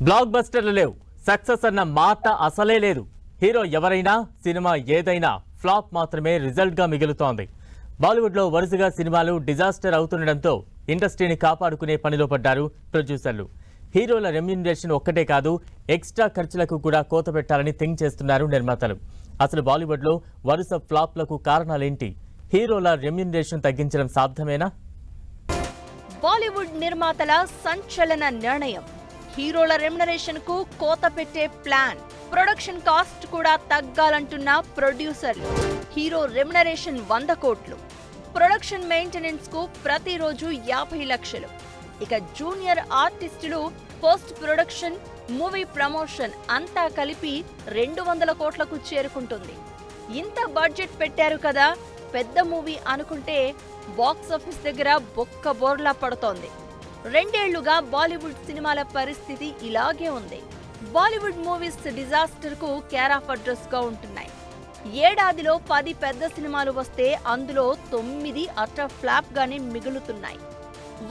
Black బస్టర్లు లేవు, success అన్న మాట అసలే లేదు. హీరో ఎవరైనా సినిమా ఏదైనా ఫ్లాప్ మాత్రమే రిజల్ట్ గా మిగులుతోంది. బాలీవుడ్ లో వరుసగా సినిమాలు డిజాస్టర్ అవుతుండటంతో ఇండస్ట్రీని కాపాడుకునే పనిలో పడ్డారు ప్రొడ్యూసర్లు. హీరోల రెమ్యూనరేషన్ ఒక్కటే కాదు, ఎక్స్ట్రా ఖర్చులకు కూడా కోత పెట్టాలని థింక్ చేస్తున్నారు నిర్మాతలు. అసలు బాలీవుడ్ లో వరుస ఫ్లాప్లకు కారణాలేంటి? హీరోల రెమ్యూనరేషన్ తగ్గించడం సాధ్యమేనా? బాలీవుడ్ నిర్మాతల సంచలన నిర్ణయం. హీరోల రెమ్యునరేషన్ కు కోత పెట్టే ప్లాన్. ప్రొడక్షన్ కాస్ట్ కూడా తగ్గాలంటున్న ప్రొడ్యూసర్లు. హీరో రెమ్యునరేషన్ 100 కోట్లు. ప్రొడక్షన్ మెయింటెనెన్స్ కు ప్రతిరోజు 50 లక్షలు. ఇక జూనియర్ ఆర్టిస్టులు, పోస్ట్ ప్రొడక్షన్, మూవీ ప్రమోషన్ అంతా కలిపి 200 కోట్లకు చేరుకుంటుంది. ఇంత బడ్జెట్ పెట్టారు కదా, పెద్ద మూవీ అనుకుంటే బాక్సాఫీస్ దగ్గర బొక్క బోర్లా పడుతోంది. 2 ఏళ్లుగా బాలీవుడ్ సినిమాల పరిస్థితి ఇలాగే ఉంది. బాలీవుడ్ మూవీస్ డిజాస్టర్ కు కేర్ ఆఫ్ అడ్రస్ గా ఉంటున్నాయి. ఏడాదిలో 10 పెద్ద సినిమాలు వస్తే అందులో 9 అటర్ ఫ్లాప్ గానే మిగులుతున్నాయి.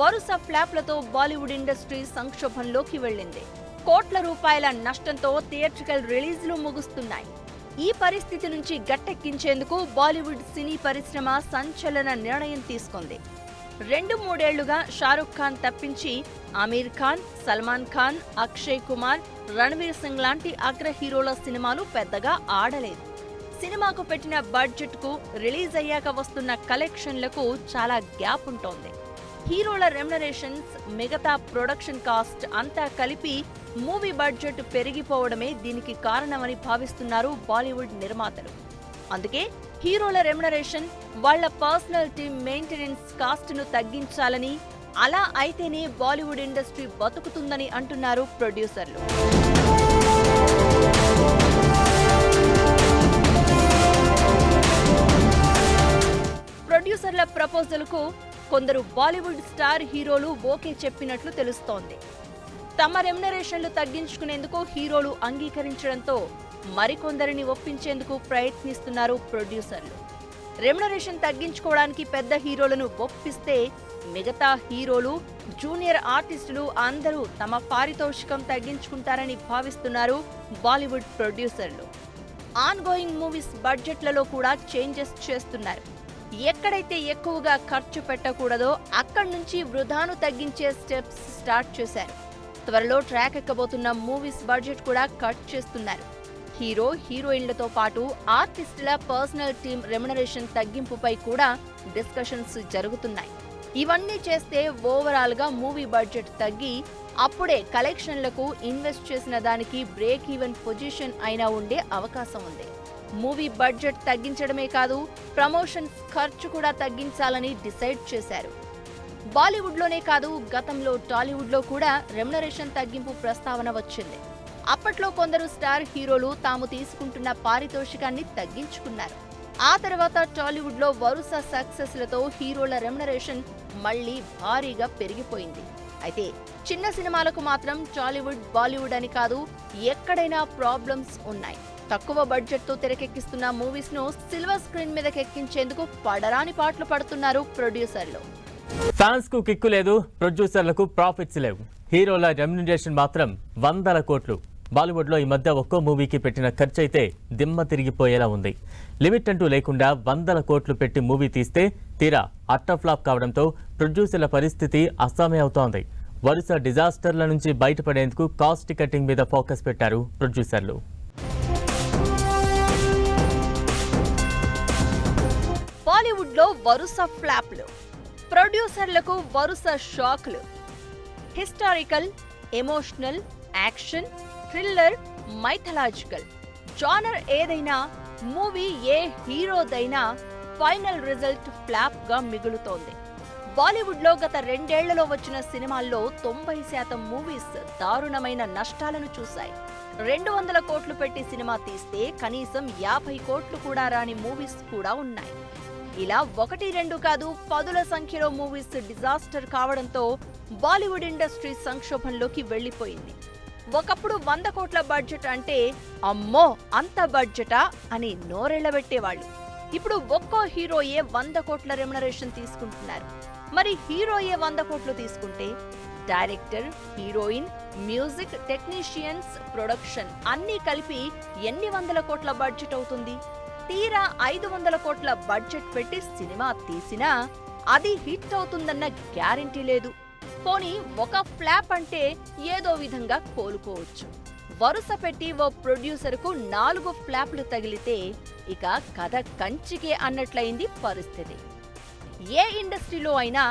వరుస ఫ్లాప్లతో బాలీవుడ్ ఇండస్ట్రీ సంక్షోభంలోకి వెళ్ళింది. కోట్ల రూపాయల నష్టంతో థియేట్రికల్ రిలీజ్లు ముగుస్తున్నాయి. ఈ పరిస్థితి నుంచి గట్టెక్కించేందుకు బాలీవుడ్ సినీ పరిశ్రమ సంచలన నిర్ణయం తీసుకుంది. 2-3 ఏళ్లుగా షారుఖ్ ఖాన్ తప్పించి ఆమీర్ ఖాన్, సల్మాన్ ఖాన్, అక్షయ్ కుమార్, రణ్వీర్ సింగ్ లాంటి అగ్ర హీరోల సినిమాలు పెద్దగా ఆడలేదు. సినిమాకు పెట్టిన బడ్జెట్ కు, రిలీజ్ అయ్యాక వస్తున్న కలెక్షన్లకు చాలా గ్యాప్ ఉంటోంది. హీరోల రెమ్యునరేషన్స్, మిగతా ప్రొడక్షన్ కాస్ట్ అంతా కలిపి మూవీ బడ్జెట్ పెరిగిపోవడమే దీనికి కారణమని భావిస్తున్నారు బాలీవుడ్ నిర్మాతలు. అందుకే హీరోల రెమ్యునరేషన్, వాళ్ల పర్సనల్ టీమ్ మెయింటెనెన్స్ కాస్ట్ ను తగ్గించాలని, అలా అయితేనే బాలీవుడ్ ఇండస్ట్రీ బతుకుతుందని అంటున్నారు ప్రొడ్యూసర్లు. ప్రొడ్యూసర్ల ప్రపోజల్ కు కొందరు బాలీవుడ్ స్టార్ హీరోలు ఓకే చెప్పినట్లు తెలుస్తోంది. తమ రెమ్యునరేషన్లు తగ్గించుకునేందుకు హీరోలు అంగీకరించడంతో మరికొందరిని ఒప్పించేందుకు ప్రయత్నిస్తున్నారు ప్రొడ్యూసర్లు. రెమ్యునరేషన్ తగ్గించుకోవడానికి పెద్ద హీరోలను ఒప్పిస్తే మిగతా హీరోలు, జూనియర్ ఆర్టిస్టులు అందరూ తమ పారితోషికం తగ్గించుకుంటారని భావిస్తున్నారు బాలీవుడ్ ప్రొడ్యూసర్లు. ఆన్ గోయింగ్ మూవీస్ బడ్జెట్లలో కూడా చేంజెస్ చేస్తున్నారు. ఎక్కడైతే ఎక్కువగా ఖర్చు పెట్టకూడదో అక్కడి నుంచి వృధాను తగ్గించే స్టెప్స్ స్టార్ట్ చేశారు. త్వరలో ట్రాక్ ఎక్కబోతున్న మూవీస్ బడ్జెట్ కూడా కట్ చేస్తున్నారు. హీరో, హీరోయిన్లతో పాటు ఆర్టిస్టుల పర్సనల్ టీమ్ రెమ్యునరేషన్ తగ్గింపుపై కూడా డిస్కషన్స్ జరుగుతున్నాయి. ఇవన్నీ చేస్తే ఓవరాల్ గా మూవీ బడ్జెట్ తగ్గి అప్పుడే కలెక్షన్లకు ఇన్వెస్ట్ చేసిన దానికి బ్రేక్ ఈవెన్ పొజిషన్ అయినా ఉండే అవకాశం ఉంది. మూవీ బడ్జెట్ తగ్గించడమే కాదు, ప్రమోషన్స్ ఖర్చు కూడా తగ్గించాలని డిసైడ్ చేశారు. బాలీవుడ్లోనే కాదు, గతంలో టాలీవుడ్లో కూడా రెమ్యునరేషన్ తగ్గింపు ప్రస్తావన వచ్చింది. అప్పట్లో కొందరు స్టార్ హీరోలు తాము తీసుకుంటున్న పారితోషికాన్ని తగ్గించుకున్నారు. ఆ తర్వాత టాలీవుడ్లో వరుస సక్సెస్లతో హీరోల రెమ్యునరేషన్ మళ్లీ భారీగా పెరిగిపోయింది. అయితే చిన్న సినిమాలకు మాత్రం టాలీవుడ్, బాలీవుడ్ అని కాదు, ఎక్కడైనా ప్రాబ్లమ్స్ ఉన్నాయి. తక్కువ బడ్జెట్ తో తెరకెక్కిస్తున్న మూవీస్ ను సిల్వర్ స్క్రీన్ మీదకి ఎక్కించేందుకు పడరాని పాటలు పడుతున్నారు ప్రొడ్యూసర్లు. ఫ్యాన్స్ కు కిక్కు లేదు, ప్రొడ్యూసర్లకు ప్రాఫిట్స్ లేవు. హీరోల రెమ్యునరేషన్ మాత్రం 100 కోట్లు. బాలీవుడ్ లో ఈ మధ్య ఒక్కో మూవీకి పెట్టిన ఖర్చు అయితే దిమ్మ తిరిగిపోయేలా ఉంది. లిమిట్ అంటూ లేకుండా 100 కోట్లు పెట్టి మూవీ తీస్తే తీరా అట్టర్ ఫ్లాప్ కావడంతో ప్రొడ్యూసర్ల పరిస్థితి అస్సామే అవుతోంది. వరుస డిజాస్టర్ల నుంచి బయటపడేందుకు కాస్ట్ కటింగ్ మీద ఫోకస్ పెట్టారు ప్రొడ్యూసర్లు. బాలీవుడ్ లో వరుస ఫ్లాప్లు, ప్రొడ్యూసర్లకు వరుస షాక్లు. Historical, emotional, action, thriller, mythological genre ఏదైనా, మూవీ ఏ హీరోదైనా ఫైనల్ రిజల్ట్ ఫ్లాప్ గా మిగులుతోంది. బాలీవుడ్ లో గత 2 ఏళ్లలో వచ్చిన సినిమాల్లో 90% మూవీస్ దారుణమైన నష్టాలను చూశాయి. 200 కోట్లు పెట్టి సినిమా తీస్తే కనీసం 50 కోట్లు కూడా రాని మూవీస్ కూడా ఉన్నాయి. ఇలా 1-2 కాదు, 10ల సంఖ్యలో మూవీస్ డిజాస్టర్ కావడంతో బాలీవుడ్ ఇండస్ట్రీ సంక్షోభంలోకి వెళ్లిపోయింది. ఒకప్పుడు 100 కోట్ల బడ్జెట్ అంటే అమ్మో అంత బడ్జెటా అని నోరెళ్లబెట్టేవాళ్లు. ఇప్పుడు ఒక్కో హీరోయే 100 కోట్ల రెమ్యునరేషన్ తీసుకుంటున్నారు. మరి హీరోయే 100 కోట్లు తీసుకుంటే director, heroine, music, technicians, production అన్నీ కలిపి ఎన్ని వందల కోట్ల బడ్జెట్ అవుతుంది? తీరా 500 కోట్ల బడ్జెట్ పెట్టి సినిమా తీసినా అది హిట్ అవుతుందన్న గ్యారెంటీ లేదు. పోనీ ఒక ఫ్లాప్ అంటే ఏదో విధంగా కోలుకోవచ్చు. వరుస పెట్టి ఓ ప్రొడ్యూసర్కు 4 ఫ్లాప్లు తగిలితే ఇక కథ కంచికే అన్నట్లయింది పరిస్థితి. ఏ ఇండస్ట్రీలో అయినా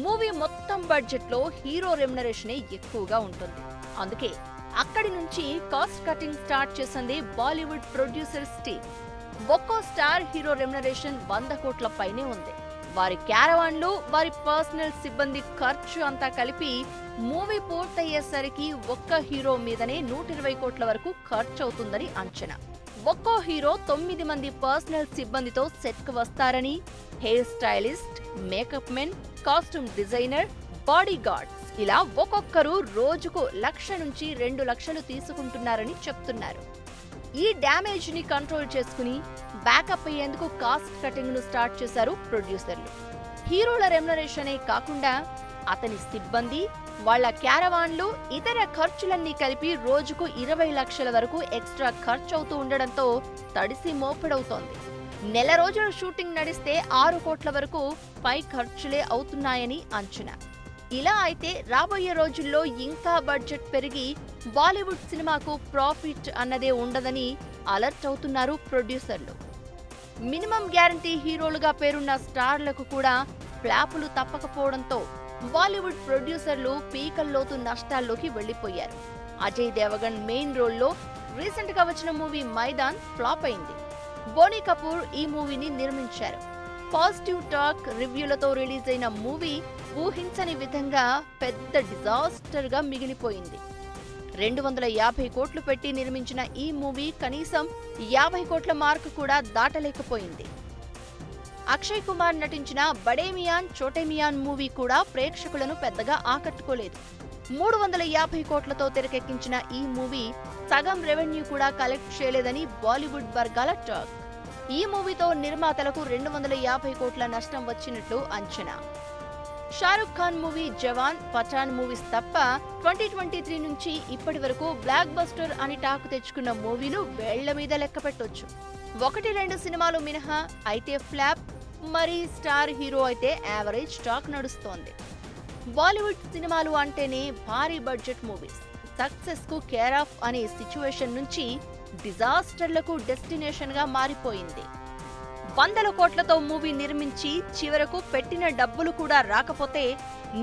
మూవీ మొత్తం బడ్జెట్లో హీరో రెమ్యునరేషనే ఎక్కువగా ఉంటుంది. అందుకే అక్కడి నుంచి కాస్ట్ కటింగ్ స్టార్ట్ చేసింది బాలీవుడ్ ప్రొడ్యూసర్స్ టీమ్. ఒక్కో స్టార్ హీరో రెమ్యునరేషన్ 100 కోట్ల పైనే ఉంది. వారి క్యారవాన్లు, వారి పర్సనల్ సిబ్బంది ఖర్చు అంతా కలిపి మూవీ పూర్తయ్యేసరికి ఒక్క హీరో మీదనే 120 కోట్ల వరకు ఖర్చు అవుతుందని అంచనా. ఒక్కో హీరో 9 మంది పర్సనల్ సిబ్బందితో సెట్కు వస్తారని, hair stylist, makeup men, costume designer, body guards ఇలా ఒక్కొక్కరు రోజుకు 1,00,000 నుంచి 2 లక్షలు తీసుకుంటున్నారని చెప్తున్నారు. ఈ డ్యామేజ్ ని కంట్రోల్ చేసుకుని బ్యాకప్ అయ్యేందుకు కాస్ట్ కటింగ్ ను స్టార్ట్ చేశారు ప్రొడ్యూసర్లు. హీరోల రెమ్యునరేషనే కాకుండా అతని సిబ్బంది, వాళ్ల క్యారవాన్లు, ఇతర ఖర్చులన్నీ కలిపి రోజుకు 20 లక్షల వరకు ఎక్స్ట్రా ఖర్చు అవుతూ ఉండడంతో తడిసి మోపెడవుతోంది. నెల రోజులు షూటింగ్ నడిస్తే 6 కోట్ల వరకు పై ఖర్చులే అవుతున్నాయని అంచనా. ఇలా అయితే రాబోయే రోజుల్లో ఇంకా బడ్జెట్ పెరిగి బాలీవుడ్ సినిమాకు ప్రాఫిట్ అన్నదే ఉండదని అలర్ట్ అవుతున్నారు ప్రొడ్యూసర్లు. మినిమం గ్యారంటీ హీరోలుగా పేరున్న స్టార్లకు కూడా ఫ్లాపులు తప్పకపోవడంతో బాలీవుడ్ ప్రొడ్యూసర్లు పీకల్లోతు నష్టాల్లోకి వెళ్లిపోయారు. అజయ్ దేవగన్ మెయిన్ రోల్లో రీసెంట్ గా వచ్చిన మూవీ మైదాన్ ఫ్లాప్ అయింది. బోనీ కపూర్ ఈ మూవీని నిర్మించారు. పాజిటివ్ టాక్, రివ్యూలతో రిలీజ్ అయిన మూవీ ఊహించని విధంగా పెద్ద డిజాస్టర్ గా మిగిలిపోయింది. 250 కోట్లు పెట్టి నిర్మించిన ఈ మూవీ కనీసం 50 కోట్ల మార్కు కూడా దాటలేకపోయింది. అక్షయ్ కుమార్ నటించిన బడే మియాన్ చోటే మియాన్ మూవీ కూడా ప్రేక్షకులను పెద్దగా ఆకట్టుకోలేదు. 350 కోట్లతో తెరకెక్కించిన ఈ మూవీ సగం రెవెన్యూ కూడా కలెక్ట్ చేయలేదని బాలీవుడ్ వర్గాల టాక్. ఈ మూవీతో నిర్మాతలకు 250 కోట్ల నష్టం వచ్చినట్లు అంచనా. షారుఖ్ ఖాన్ మూవీ జవాన్, పఠాన్ మూవీస్ తప్ప 2023 నుంచి ఇప్పటి వరకు బ్లాక్ బస్టర్ అని టాకు తెచ్చుకున్న మూవీలు వేళ్ల మీద లెక్క పెట్టొచ్చు. 1-2 సినిమాలు మినహా అయితే ఫ్లాప్, మరి స్టార్ హీరో అయితే యావరేజ్ టాక్ నడుస్తోంది. బాలీవుడ్ సినిమాలు అంటేనే భారీ బడ్జెట్ మూవీస్. సక్సెస్ కు కేర్ ఆఫ్ అనే సిచ్యువేషన్ నుంచి డిజాస్టర్లకు డెస్టినేషన్ గా మారిపోయింది. 100 కోట్లతో మూవీ నిర్మించి చివరకు పెట్టిన డబ్బులు కూడా రాకపోతే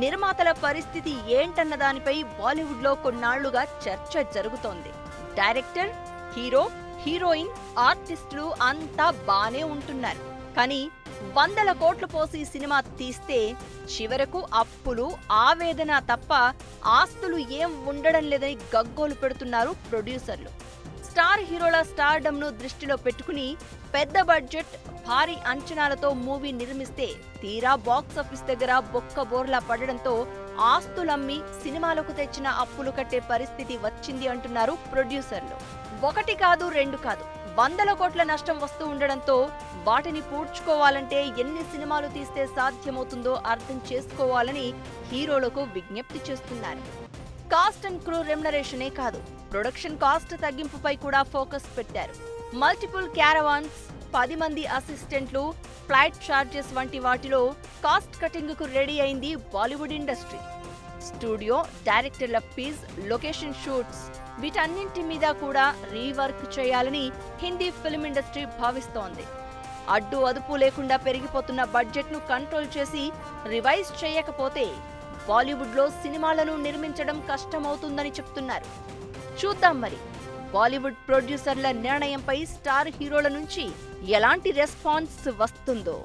నిర్మాతల పరిస్థితి ఏంటన్న దానిపై బాలీవుడ్ లో కొన్నాళ్లుగా చర్చ జరుగుతోంది. డైరెక్టర్, హీరో, హీరోయిన్, ఆర్టిస్టులు అంతా బానే ఉంటున్నారు. కానీ 100 కోట్లు పోసి సినిమా తీస్తే చివరకు అప్పులు, ఆవేదన తప్ప ఆస్తులు ఏం ఉండడం లేదని గగ్గోలు పెడుతున్నారు ప్రొడ్యూసర్లు. స్టార్ హీరోల స్టార్డమ్ ను దృష్టిలో పెట్టుకుని పెద్ద బడ్జెట్, భారీ అంచనాలతో మూవీ నిర్మిస్తే తీరా బాక్సాఫీస్ దగ్గర బొక్కబోర్లా పడడంతో ఆస్తులమ్మి సినిమాలకు తెచ్చిన అప్పులు కట్టే పరిస్థితి వచ్చింది అంటున్నారు ప్రొడ్యూసర్లు. 1 కాదు 2 కాదు 100 కోట్ల నష్టం వస్తూ ఉండడంతో వాటిని పూడ్చుకోవాలంటే ఎన్ని సినిమాలు తీస్తే సాధ్యమవుతుందో అర్థం చేసుకోవాలని హీరోలకు విజ్ఞప్తి చేస్తున్నారు. కాస్ట్ అండ్ క్రూ రెమ్యునరేషనే కాదు, ప్రొడక్షన్ కాస్ట్ తగ్గింపుపై కూడా ఫోకస్ పెట్టారు. మల్టిపుల్ క్యారవాన్స్, 10 మంది అసిస్టెంట్లు, ఫ్లైట్ ఛార్జెస్ వంటి వాటిలో కాస్ట్ కటింగ్ కు రెడీ అయింది బాలీవుడ్ ఇండస్ట్రీ. స్టూడియో, డైరెక్టర్ల ఫీజ్, లొకేషన్ షూట్స్ వీటన్నింటి మీద కూడా రీవర్క్ చేయాలని హిందీ ఫిల్మ్ ఇండస్ట్రీ భావిస్తోంది. అడ్డు అదుపు లేకుండా పెరిగిపోతున్న బడ్జెట్ ను కంట్రోల్ చేసి రివైజ్ చేయకపోతే బాలీవుడ్ లో సినిమాలను నిర్మించడం కష్టమవుతుందని చెప్తున్నారు. చూద్దాం మరి బాలీవుడ్ ప్రొడ్యూసర్ల నిర్ణయంపై స్టార్ హీరోల నుంచి ఎలాంటి రెస్పాన్స్ వస్తుందో.